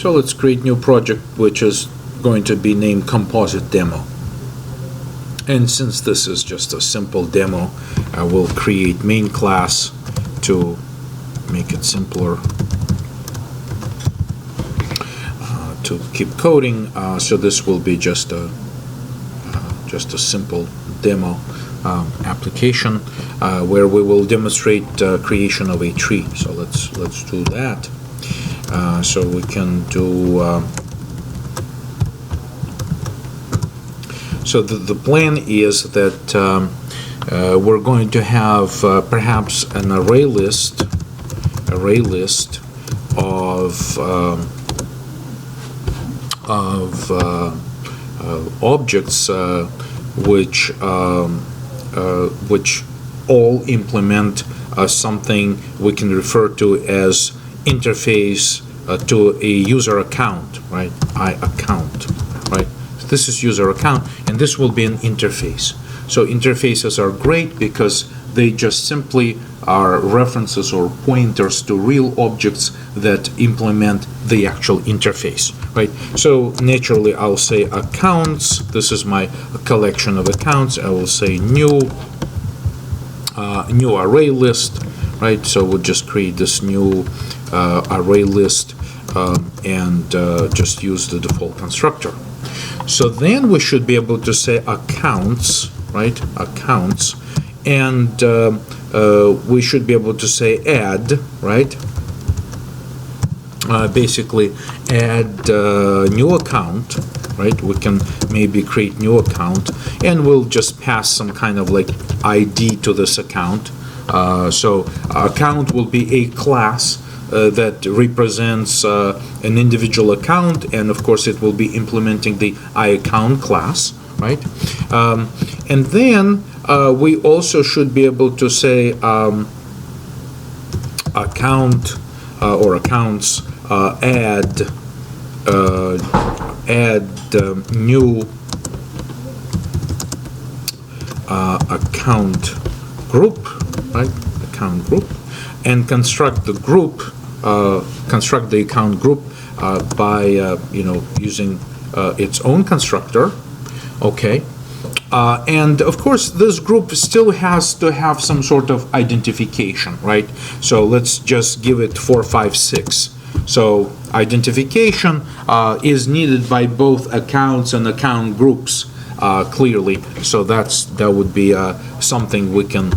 So let's create new project, which is going to be named Composite Demo. And since this is just a simple demo, I will create main class to make it simpler to keep coding. So this will be just a simple demo application where we will demonstrate creation of a tree. So let's do that. So we can do. So the plan is that we're going to have perhaps an array list of objects which all implement something we can refer to as interface to a user account, right? account, right? So this is user account, and this will be an interface. So interfaces are great because they just simply are references or pointers to real objects that implement the actual interface, right? So naturally I'll say accounts. This is my collection of accounts. I will say new array list, right? So we'll just create this new array list and just use the default constructor. So then we should be able to say accounts, right? Accounts, and we should be able to say add, right? Basically add new account, right? We can maybe create new account, and we'll just pass some kind of like ID to this account. So account will be a class that represents an individual account, and of course it will be implementing the iAccount class, right? And then we also should be able to say account or accounts add new account group, right? Account group, and construct the group, construct the account group by using its own constructor. Okay. And of course, this group still has to have some sort of identification, right? So let's just give it 456. So identification is needed by both accounts and account groups clearly. So that would be something we can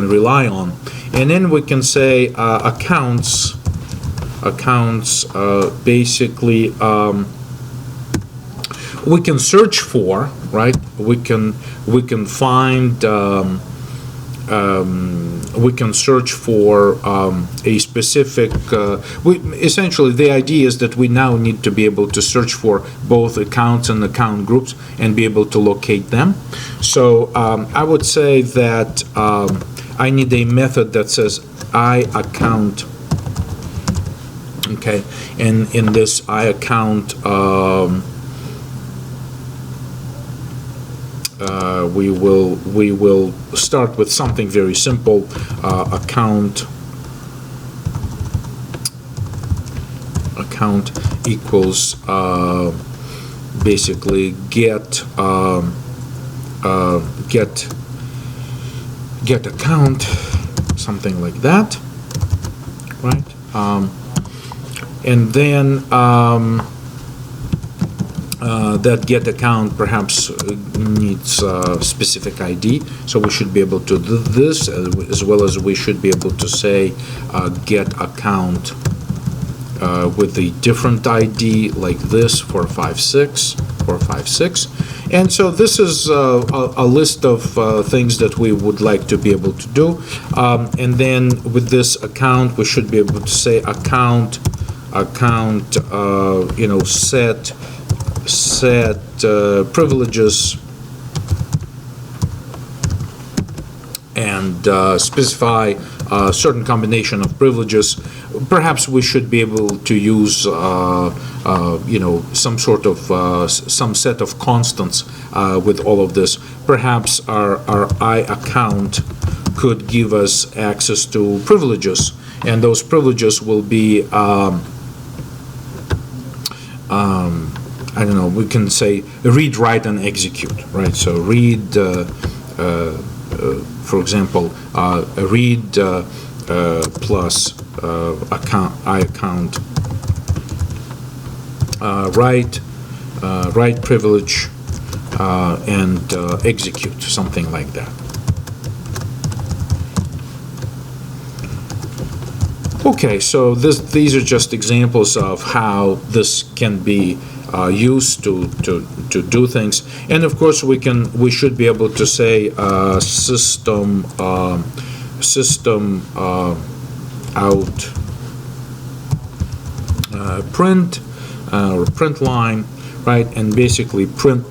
rely on. And then we can say accounts basically. We can search for, right? We can find we can search for a specific. Essentially, the idea is that we now need to be able to search for both accounts and account groups and be able to locate them. So I would say that I need a method that says iAccount. Okay, and in this iAccount. We will start with something very simple. Account equals basically get account, something like that, right? And then that get account perhaps needs specific ID, so we should be able to do this, as well as we should be able to say get account with a different ID like this, 456. And so this is a list of things that we would like to be able to do. And then with this account, we should be able to say account set privileges and specify a certain combination of privileges. Perhaps we should be able to use some sort of some set of constants with all of this. Perhaps our iAccount could give us access to privileges, and those privileges will be I don't know, we can say read, write, and execute, right? So read, for example, read plus account, write privilege, and execute, something like that. Okay, so these are just examples of how this can be used to do things, and of course we should be able to say system out print or print line, right, and basically print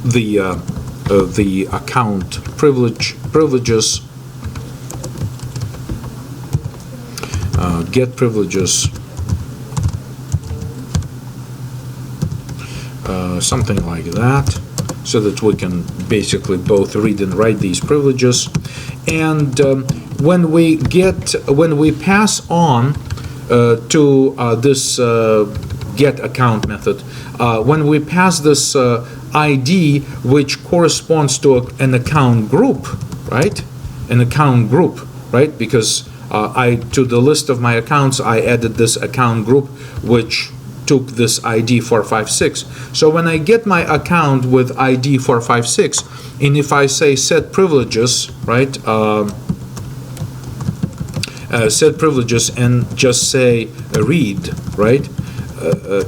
the account privileges, get privileges, something like that, so that we can basically both read and write these privileges. And when we pass on to this get account method, when we pass this ID, which corresponds to an account group, right? An account group, right? Because to the list of my accounts, I added this account group, which took this ID 456. So when I get my account with ID 456, and if I say set privileges, right? Set privileges and just say read, right?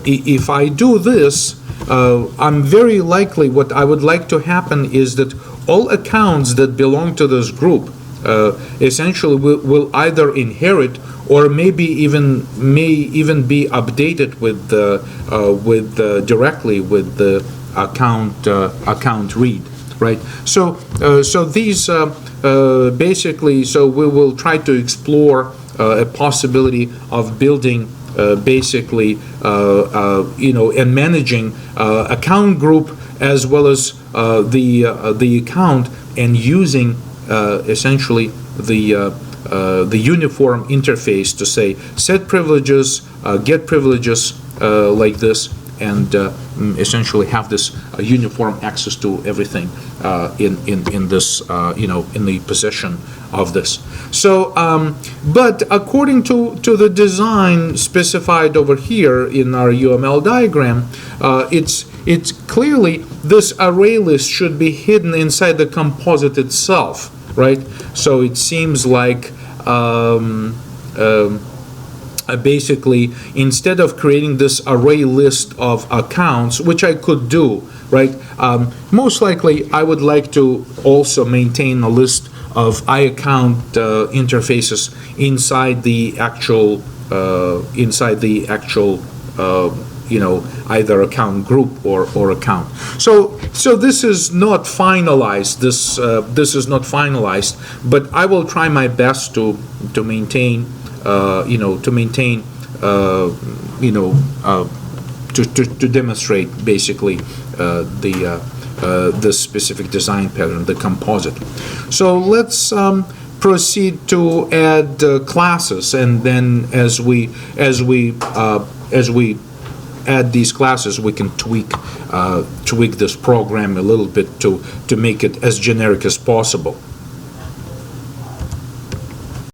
If I do this, I'm very likely, what I would like to happen is that all accounts that belong to this group essentially will either inherit or may even be updated with directly with the account read, right? So these basically, so we will try to explore a possibility of building basically and managing account group as well as the account, and using essentially the uniform interface to say set privileges, get privileges, like this, and essentially have this uniform access to everything in this in the possession of this. So but according to the design specified over here in our UML diagram, it's clearly this array list should be hidden inside the composite itself, right? So it seems like basically, instead of creating this array list of accounts, which I could do, right? Most likely, I would like to also maintain a list of iAccount interfaces inside the actual either account group or account. So this is not finalized. This is not finalized, but I will try my best to maintain to demonstrate basically the specific design pattern, the composite. So let's proceed to add classes, and then as we add these classes, we can tweak this program a little bit to make it as generic as possible.